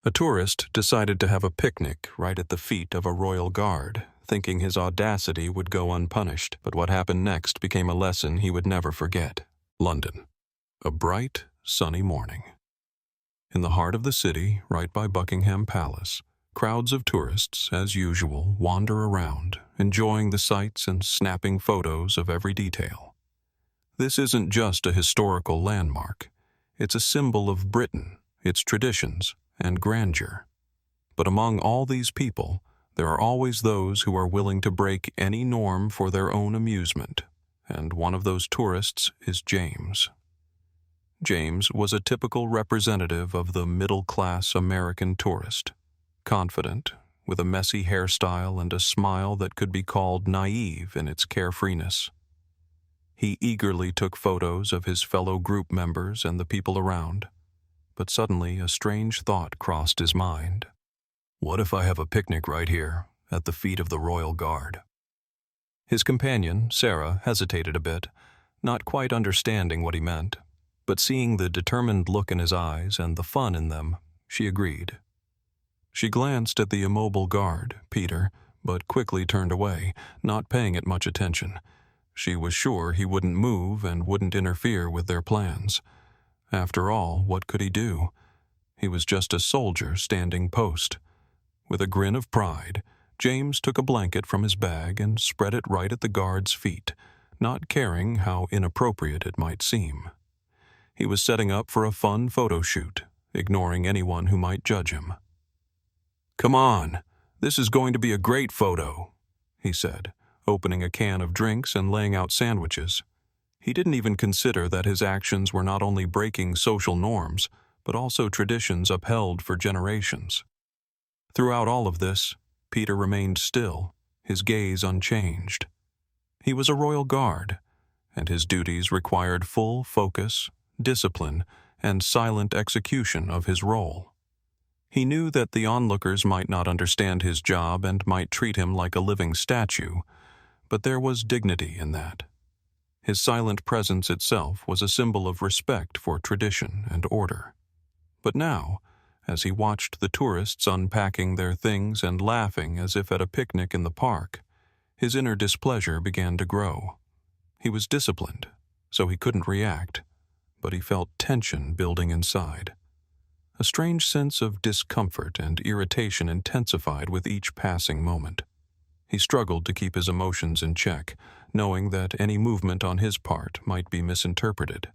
A tourist decided to have a picnic right at the feet of a royal guard, thinking his audacity would go unpunished, but what happened next became a lesson he would never forget. London. A bright, sunny morning. In the heart of the city, right by Buckingham Palace, crowds of tourists, as usual, wander around, enjoying the sights and snapping photos of every detail. This isn't just a historical landmark. It's a symbol of Britain, its traditions, and grandeur. But among all these people, there are always those who are willing to break any norm for their own amusement, and one of those tourists is James. James was a typical representative of the middle-class American tourist, confident, with a messy hairstyle and a smile that could be called naive in its carefreeness. He eagerly took photos of his fellow group members and the people around, but suddenly a strange thought crossed his mind. What if I have a picnic right here, at the feet of the royal guard? His companion, Sarah, hesitated a bit, not quite understanding what he meant, but seeing the determined look in his eyes and the fun in them, she agreed. She glanced at the immobile guard, Peter, but quickly turned away, not paying it much attention. She was sure he wouldn't move and wouldn't interfere with their plans. After all, what could he do? He was just a soldier standing post. With a grin of pride, James took a blanket from his bag and spread it right at the guard's feet, not caring how inappropriate it might seem. He was setting up for a fun photo shoot, ignoring anyone who might judge him. "Come on, this is going to be a great photo," he said, opening a can of drinks and laying out sandwiches. He didn't even consider that his actions were not only breaking social norms, but also traditions upheld for generations. Throughout all of this, Peter remained still, his gaze unchanged. He was a royal guard, and his duties required full focus, discipline, and silent execution of his role. He knew that the onlookers might not understand his job and might treat him like a living statue, but there was dignity in that. His silent presence itself was a symbol of respect for tradition and order. But now, as he watched the tourists unpacking their things and laughing as if at a picnic in the park, his inner displeasure began to grow. He was disciplined, so he couldn't react, but he felt tension building inside. A strange sense of discomfort and irritation intensified with each passing moment. He struggled to keep his emotions in check, knowing that any movement on his part might be misinterpreted.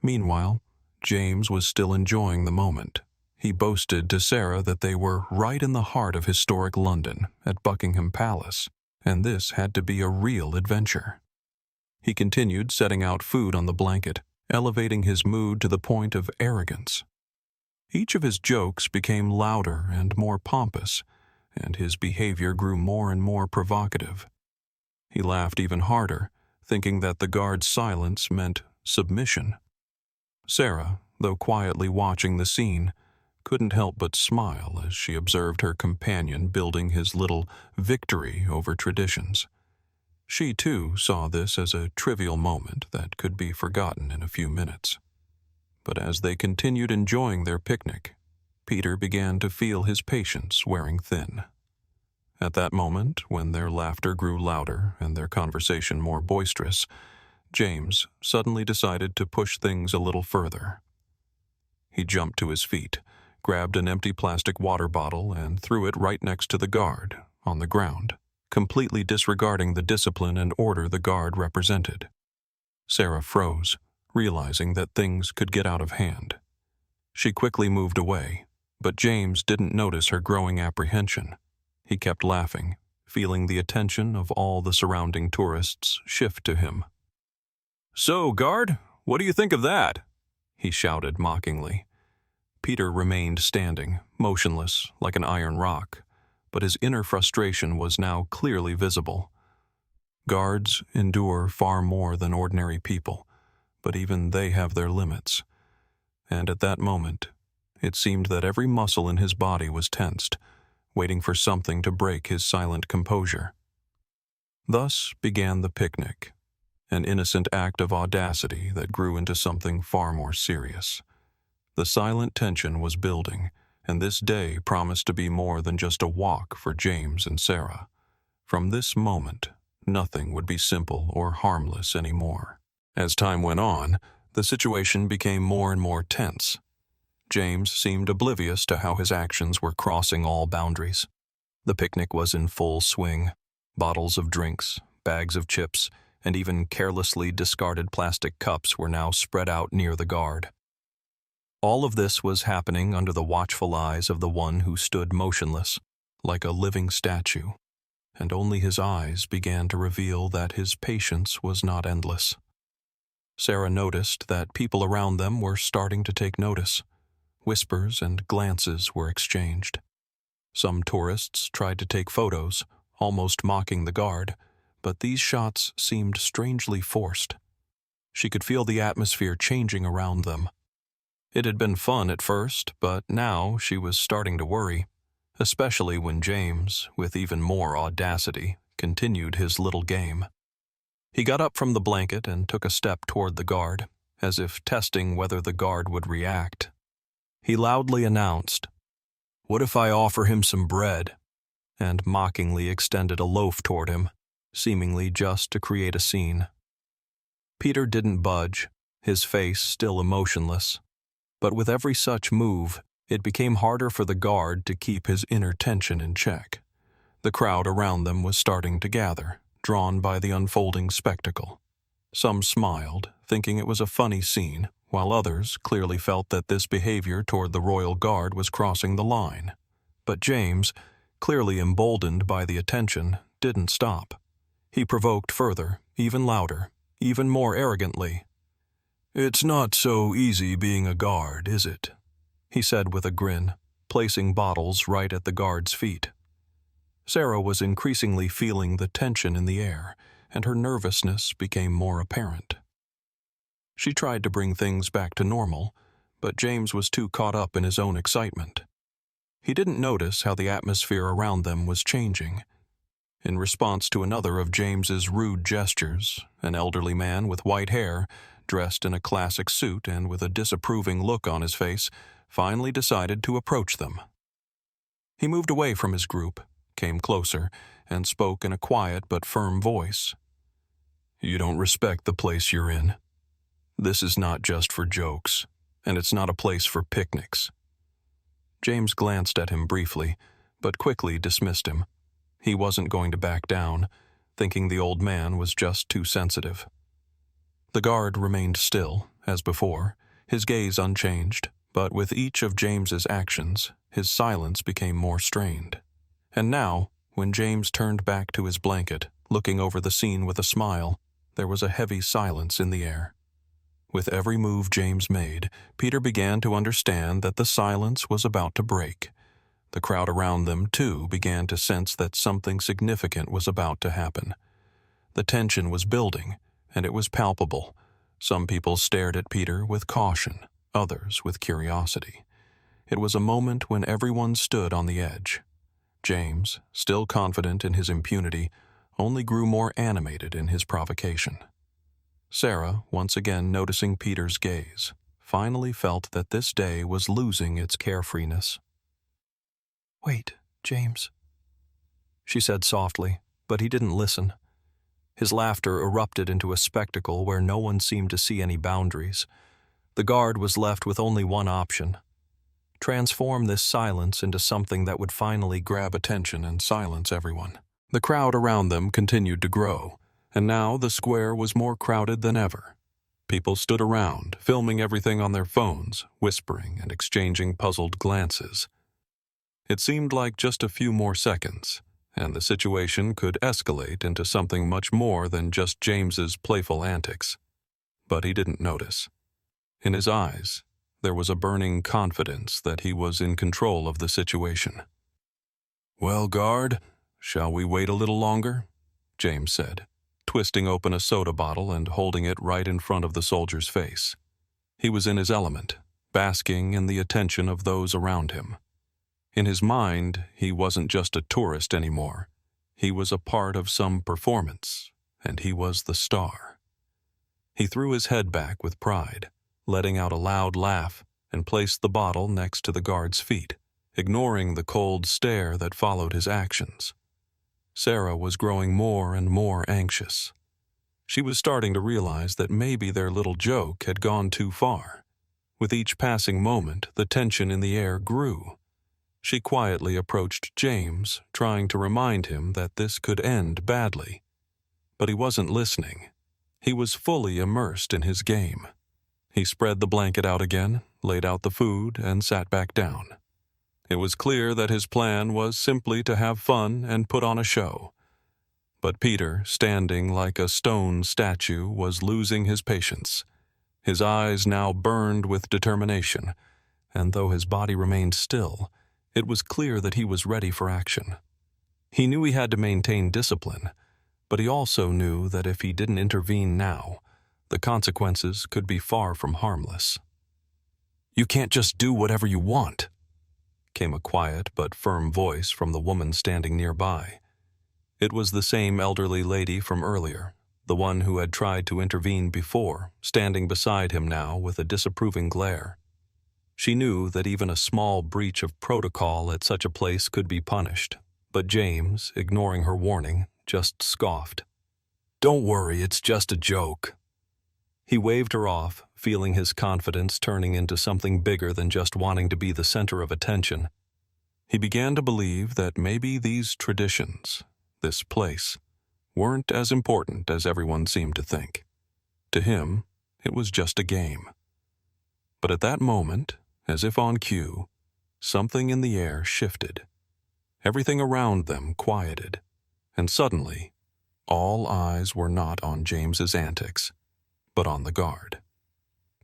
Meanwhile, James was still enjoying the moment. He boasted to Sarah that they were right in the heart of historic London, at Buckingham Palace, and this had to be a real adventure. He continued setting out food on the blanket, elevating his mood to the point of arrogance. Each of his jokes became louder and more pompous, and his behavior grew more and more provocative. He laughed even harder, thinking that the guard's silence meant submission. Sarah, though quietly watching the scene, couldn't help but smile as she observed her companion building his little victory over traditions. She, too, saw this as a trivial moment that could be forgotten in a few minutes. But as they continued enjoying their picnic, Peter began to feel his patience wearing thin. At that moment, when their laughter grew louder and their conversation more boisterous, James suddenly decided to push things a little further. He jumped to his feet, grabbed an empty plastic water bottle and threw it right next to the guard, on the ground, completely disregarding the discipline and order the guard represented. Sarah froze, realizing that things could get out of hand. She quickly moved away, but James didn't notice her growing apprehension. He kept laughing, feeling the attention of all the surrounding tourists shift to him. "So, guard, what do you think of that?" he shouted mockingly. Peter remained standing, motionless, like an iron rock, but his inner frustration was now clearly visible. Guards endure far more than ordinary people, but even they have their limits. And at that moment, it seemed that every muscle in his body was tensed, waiting for something to break his silent composure. Thus began the picnic, an innocent act of audacity that grew into something far more serious. The silent tension was building, and this day promised to be more than just a walk for James and Sarah. From this moment, nothing would be simple or harmless anymore. As time went on, the situation became more and more tense. James seemed oblivious to how his actions were crossing all boundaries. The picnic was in full swing. Bottles of drinks, bags of chips, and even carelessly discarded plastic cups were now spread out near the guard. All of this was happening under the watchful eyes of the one who stood motionless, like a living statue, and only his eyes began to reveal that his patience was not endless. Sarah noticed that people around them were starting to take notice. Whispers and glances were exchanged. Some tourists tried to take photos, almost mocking the guard, but these shots seemed strangely forced. She could feel the atmosphere changing around them. It had been fun at first, but now she was starting to worry, especially when James, with even more audacity, continued his little game. He got up from the blanket and took a step toward the guard, as if testing whether the guard would react. He loudly announced, "What if I offer him some bread?" and mockingly extended a loaf toward him, seemingly just to create a scene. Peter didn't budge, his face still emotionless. But with every such move, it became harder for the guard to keep his inner tension in check. The crowd around them was starting to gather, drawn by the unfolding spectacle. Some smiled, thinking it was a funny scene, while others clearly felt that this behavior toward the royal guard was crossing the line. But James, clearly emboldened by the attention, didn't stop. He provoked further, even louder, even more arrogantly. "It's not so easy being a guard, is it?" he said with a grin, placing bottles right at the guard's feet. Sarah was increasingly feeling the tension in the air, and her nervousness became more apparent. She tried to bring things back to normal, but James was too caught up in his own excitement. He didn't notice how the atmosphere around them was changing. In response to another of James's rude gestures, an elderly man with white hair, dressed in a classic suit and with a disapproving look on his face, finally decided to approach them. He moved away from his group, came closer, and spoke in a quiet but firm voice. "You don't respect the place you're in. This is not just for jokes, and it's not a place for picnics." James glanced at him briefly, but quickly dismissed him. He wasn't going to back down, thinking the old man was just too sensitive. The guard remained still, as before, his gaze unchanged, but with each of James's actions, his silence became more strained. And now, when James turned back to his blanket, looking over the scene with a smile, there was a heavy silence in the air. With every move James made, Peter began to understand that the silence was about to break. The crowd around them, too, began to sense that something significant was about to happen. The tension was building, and it was palpable. Some people stared at Peter with caution, others with curiosity. It was a moment when everyone stood on the edge. James, still confident in his impunity, only grew more animated in his provocation. Sarah, once again noticing Peter's gaze, finally felt that this day was losing its carefreeness. "Wait, James," she said softly, but he didn't listen. His laughter erupted into a spectacle where no one seemed to see any boundaries. The guard was left with only one option: transform this silence into something that would finally grab attention and silence everyone. The crowd around them continued to grow, and now the square was more crowded than ever. People stood around, filming everything on their phones, whispering and exchanging puzzled glances. It seemed like just a few more seconds, and the situation could escalate into something much more than just James's playful antics. But he didn't notice. In his eyes, there was a burning confidence that he was in control of the situation. "Well, guard, shall we wait a little longer?" James said, twisting open a soda bottle and holding it right in front of the soldier's face. He was in his element, basking in the attention of those around him. In his mind, he wasn't just a tourist anymore. He was a part of some performance, and he was the star. He threw his head back with pride, letting out a loud laugh, and placed the bottle next to the guard's feet. ignoring the cold stare that followed his actions. Sarah was growing more and more anxious. She was starting to realize that maybe their little joke had gone too far. With each passing moment, the tension in the air grew. She quietly approached James, trying to remind him that this could end badly. But he wasn't listening. He was fully immersed in his game. He spread the blanket out again, laid out the food, and sat back down. It was clear that his plan was simply to have fun and put on a show. But Peter, standing like a stone statue, was losing his patience. His eyes now burned with determination, and though his body remained still, it was clear that he was ready for action. He knew he had to maintain discipline, but he also knew that if he didn't intervene now, the consequences could be far from harmless. "You can't just do whatever you want," came a quiet but firm voice from the woman standing nearby. It was the same elderly lady from earlier, the one who had tried to intervene before, standing beside him now with a disapproving glare. She knew that even a small breach of protocol at such a place could be punished, but James, ignoring her warning, just scoffed. "Don't worry, it's just a joke." He waved her off, feeling his confidence turning into something bigger than just wanting to be the center of attention. He began to believe that maybe these traditions, this place, weren't as important as everyone seemed to think. To him, it was just a game. But at that moment, as if on cue, something in the air shifted. Everything around them quieted, and suddenly, all eyes were not on James's antics, but on the guard.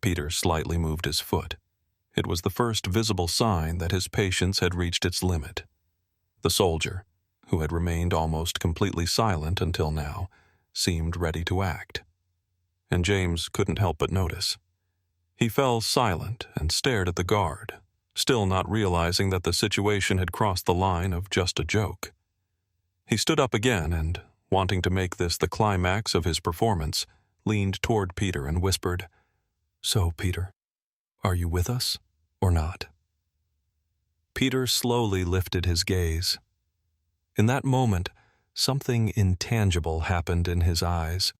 Peter slightly moved his foot. It was the first visible sign that his patience had reached its limit. The soldier, who had remained almost completely silent until now, seemed ready to act. And James couldn't help but notice. He fell silent and stared at the guard, still not realizing that the situation had crossed the line of just a joke. He stood up again and, wanting to make this the climax of his performance, leaned toward Peter and whispered, "So, Peter, are you with us or not?" Peter slowly lifted his gaze. In that moment, something intangible happened in his eyes,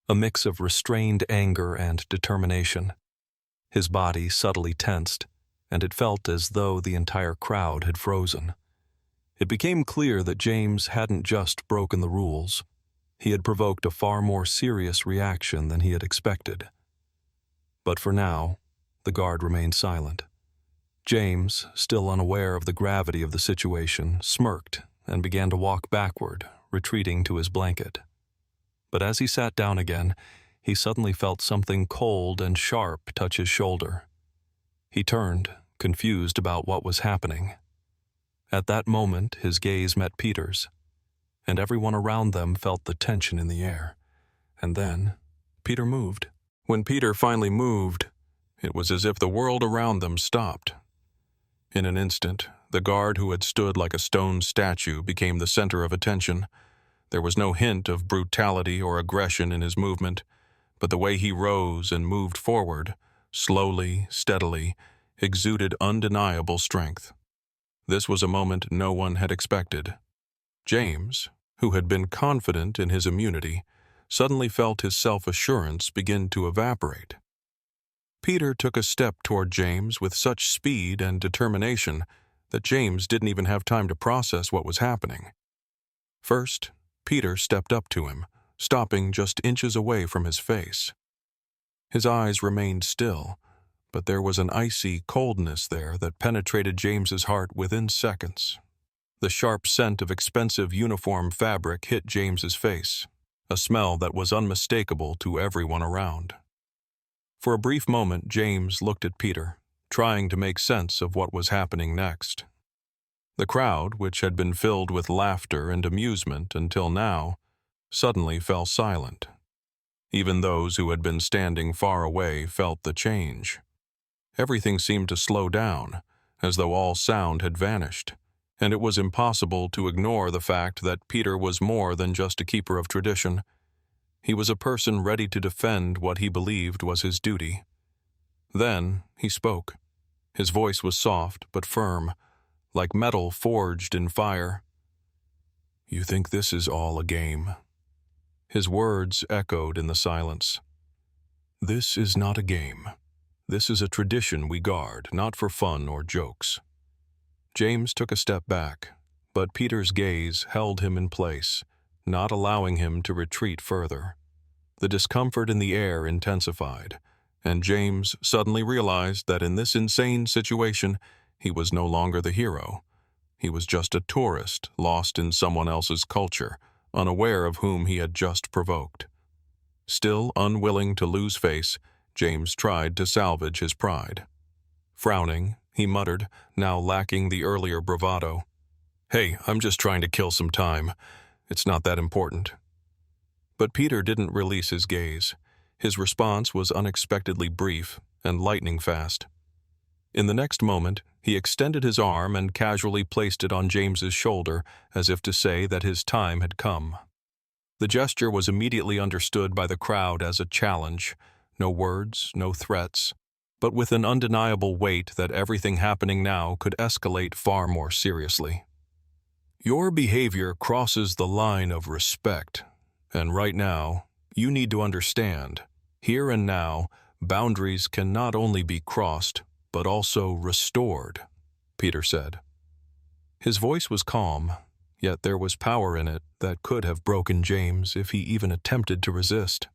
a mix of restrained anger and determination. His body subtly tensed, and it felt as though the entire crowd had frozen. It became clear that James hadn't just broken the rules. He had provoked a far more serious reaction than he had expected. But for now, the guard remained silent. James, still unaware of the gravity of the situation, smirked and began to walk backward, retreating to his blanket. But as he sat down again, he suddenly felt something cold and sharp touch his shoulder. He turned, confused about what was happening. At that moment, his gaze met Peter's, and everyone around them felt the tension in the air. And then, Peter moved. When Peter finally moved, it was as if the world around them stopped. In an instant, the guard who had stood like a stone statue became the center of attention. There was no hint of brutality or aggression in his movement, but the way he rose and moved forward, slowly, steadily, exuded undeniable strength. This was a moment no one had expected. James, who had been confident in his immunity, suddenly felt his self-assurance begin to evaporate. Peter took a step toward James with such speed and determination that James didn't even have time to process what was happening. First, Peter stepped up to him, stopping just inches away from his face. His eyes remained still, but there was an icy coldness there that penetrated James's heart within seconds. The sharp scent of expensive uniform fabric hit James's face, a smell that was unmistakable to everyone around. For a brief moment, James looked at Peter, trying to make sense of what was happening next. The crowd, which had been filled with laughter and amusement until now, suddenly fell silent. Even those who had been standing far away felt the change. Everything seemed to slow down, as though all sound had vanished, and it was impossible to ignore the fact that Peter was more than just a keeper of tradition. He was a person ready to defend what he believed was his duty. Then he spoke. His voice was soft but firm, like metal forged in fire. "You think this is all a game?" His words echoed in the silence. "This is not a game. This is a tradition we guard, not for fun or jokes." James took a step back, but Peter's gaze held him in place, not allowing him to retreat further. The discomfort in the air intensified, and James suddenly realized that in this insane situation, he was no longer the hero. He was just a tourist lost in someone else's culture, unaware of whom he had just provoked. Still unwilling to lose face, James tried to salvage his pride. Frowning, he muttered, now lacking the earlier bravado, "Hey, I'm just trying to kill some time. It's not that important." But Peter didn't release his gaze. His response was unexpectedly brief and lightning fast. In the next moment, he extended his arm and casually placed it on James's shoulder, as if to say that his time had come. The gesture was immediately understood by the crowd as a challenge. No words, no threats, but with an undeniable weight that everything happening now could escalate far more seriously. "Your behavior crosses the line of respect, and right now, you need to understand, here and now, boundaries can not only be crossed, but also restored," Peter said. His voice was calm, yet there was power in it that could have broken James if he even attempted to resist.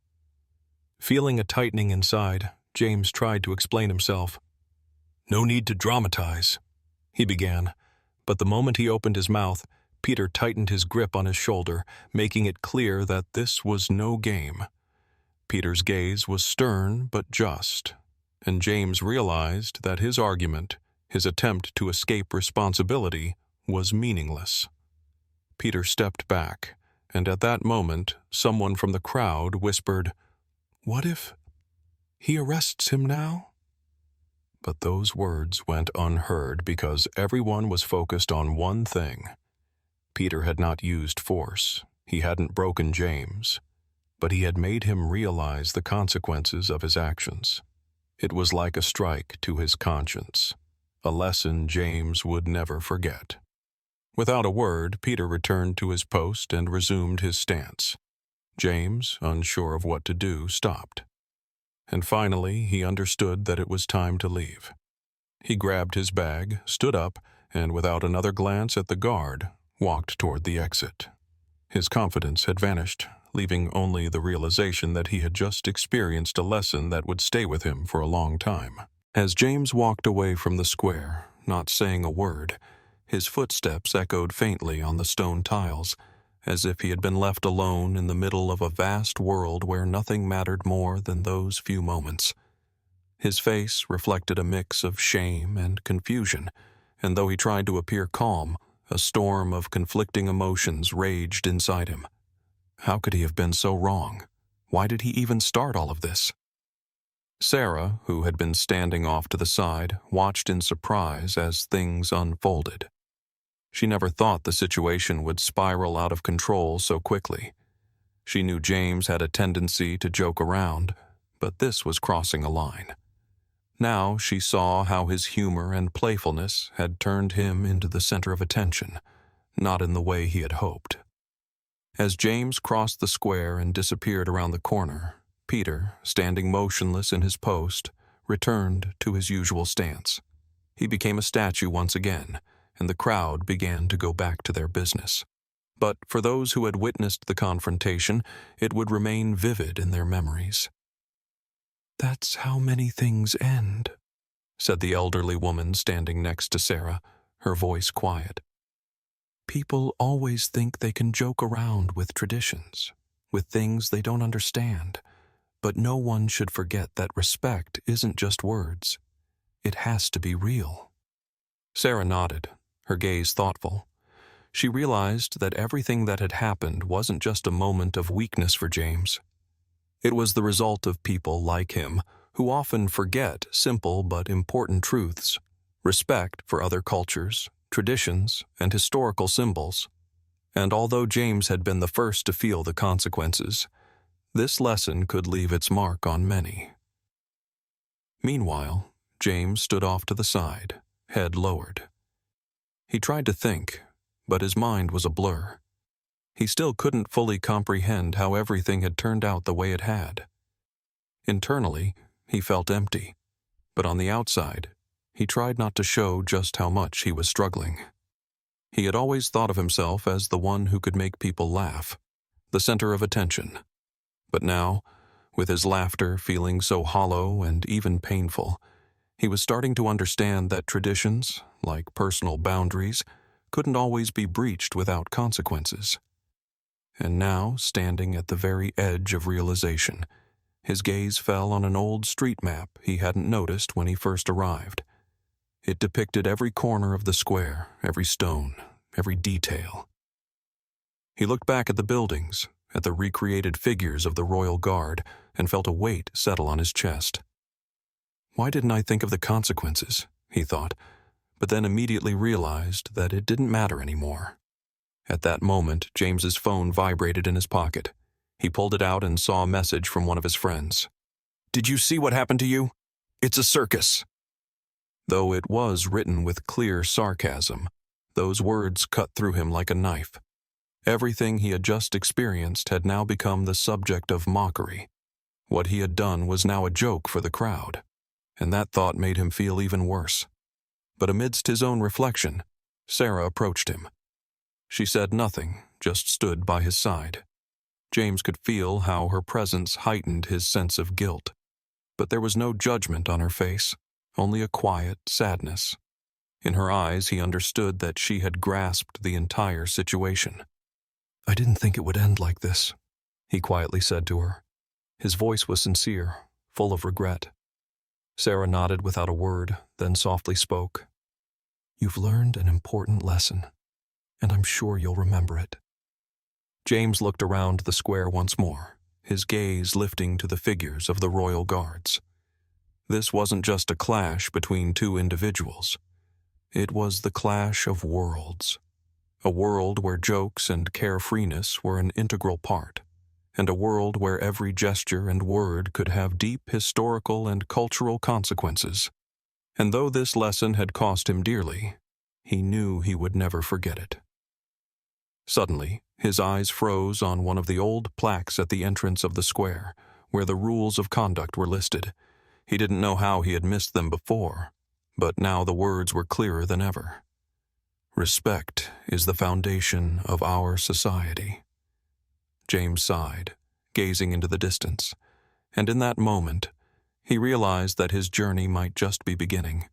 Feeling a tightening inside, James tried to explain himself. "No need to dramatize," he began, but the moment he opened his mouth, Peter tightened his grip on his shoulder, making it clear that this was no game. Peter's gaze was stern but just, and James realized that his argument, his attempt to escape responsibility, was meaningless. Peter stepped back, and at that moment, someone from the crowd whispered, "What if he arrests him now?" But those words went unheard because everyone was focused on one thing. Peter had not used force. He hadn't broken James, but he had made him realize the consequences of his actions. It was like a strike to his conscience, a lesson James would never forget. Without a word, Peter returned to his post and resumed his stance. James, unsure of what to do, stopped. And finally, he understood that it was time to leave. He grabbed his bag, stood up, and without another glance at the guard, walked toward the exit. His confidence had vanished, leaving only the realization that he had just experienced a lesson that would stay with him for a long time. As James walked away from the square, not saying a word, his footsteps echoed faintly on the stone tiles, as if he had been left alone in the middle of a vast world where nothing mattered more than those few moments. His face reflected a mix of shame and confusion, and though he tried to appear calm, a storm of conflicting emotions raged inside him. How could he have been so wrong? Why did he even start all of this? Sarah, who had been standing off to the side, watched in surprise as things unfolded. She never thought the situation would spiral out of control so quickly. She knew James had a tendency to joke around, but this was crossing a line. Now she saw how his humor and playfulness had turned him into the center of attention, not in the way he had hoped. As James crossed the square and disappeared around the corner, Peter, standing motionless in his post, returned to his usual stance. He became a statue once again, and the crowd began to go back to their business. But for those who had witnessed the confrontation, it would remain vivid in their memories. "That's how many things end," said the elderly woman standing next to Sarah, her voice quiet. "People always think they can joke around with traditions, with things they don't understand, but no one should forget that respect isn't just words. It has to be real." Sarah nodded, her gaze thoughtful. She realized that everything that had happened wasn't just a moment of weakness for James. It was the result of people like him who often forget simple but important truths, respect for other cultures, traditions, and historical symbols. And although James had been the first to feel the consequences, this lesson could leave its mark on many. Meanwhile, James stood off to the side, head lowered. He tried to think, but his mind was a blur. He still couldn't fully comprehend how everything had turned out the way it had. Internally, he felt empty, but on the outside, he tried not to show just how much he was struggling. He had always thought of himself as the one who could make people laugh, the center of attention. But now, with his laughter feeling so hollow and even painful, he was starting to understand that traditions, like personal boundaries, couldn't always be breached without consequences. And now, standing at the very edge of realization, his gaze fell on an old street map he hadn't noticed when he first arrived. It depicted every corner of the square, every stone, every detail. He looked back at the buildings, at the recreated figures of the Royal Guard, and felt a weight settle on his chest. Why didn't I think of the consequences, he thought, but then immediately realized that it didn't matter anymore. At that moment, James's phone vibrated in his pocket. He pulled it out and saw a message from one of his friends. "Did you see what happened to you? It's a circus." Though it was written with clear sarcasm, those words cut through him like a knife. Everything he had just experienced had now become the subject of mockery. What he had done was now a joke for the crowd, and that thought made him feel even worse. But amidst his own reflection, Sarah approached him. She said nothing, just stood by his side. James could feel how her presence heightened his sense of guilt. But there was no judgment on her face, only a quiet sadness. In her eyes, he understood that she had grasped the entire situation. "I didn't think it would end like this," he quietly said to her. His voice was sincere, full of regret. Sarah nodded without a word, then softly spoke. "You've learned an important lesson, and I'm sure you'll remember it." James looked around the square once more, his gaze lifting to the figures of the Royal Guards. This wasn't just a clash between two individuals. It was the clash of worlds. A world where jokes and carefreeness were an integral part, and a world where every gesture and word could have deep historical and cultural consequences. And though this lesson had cost him dearly, he knew he would never forget it. Suddenly, his eyes froze on one of the old plaques at the entrance of the square, where the rules of conduct were listed. He didn't know how he had missed them before, but now the words were clearer than ever. "Respect is the foundation of our society." James sighed, gazing into the distance, and in that moment, he realized that his journey might just be beginning.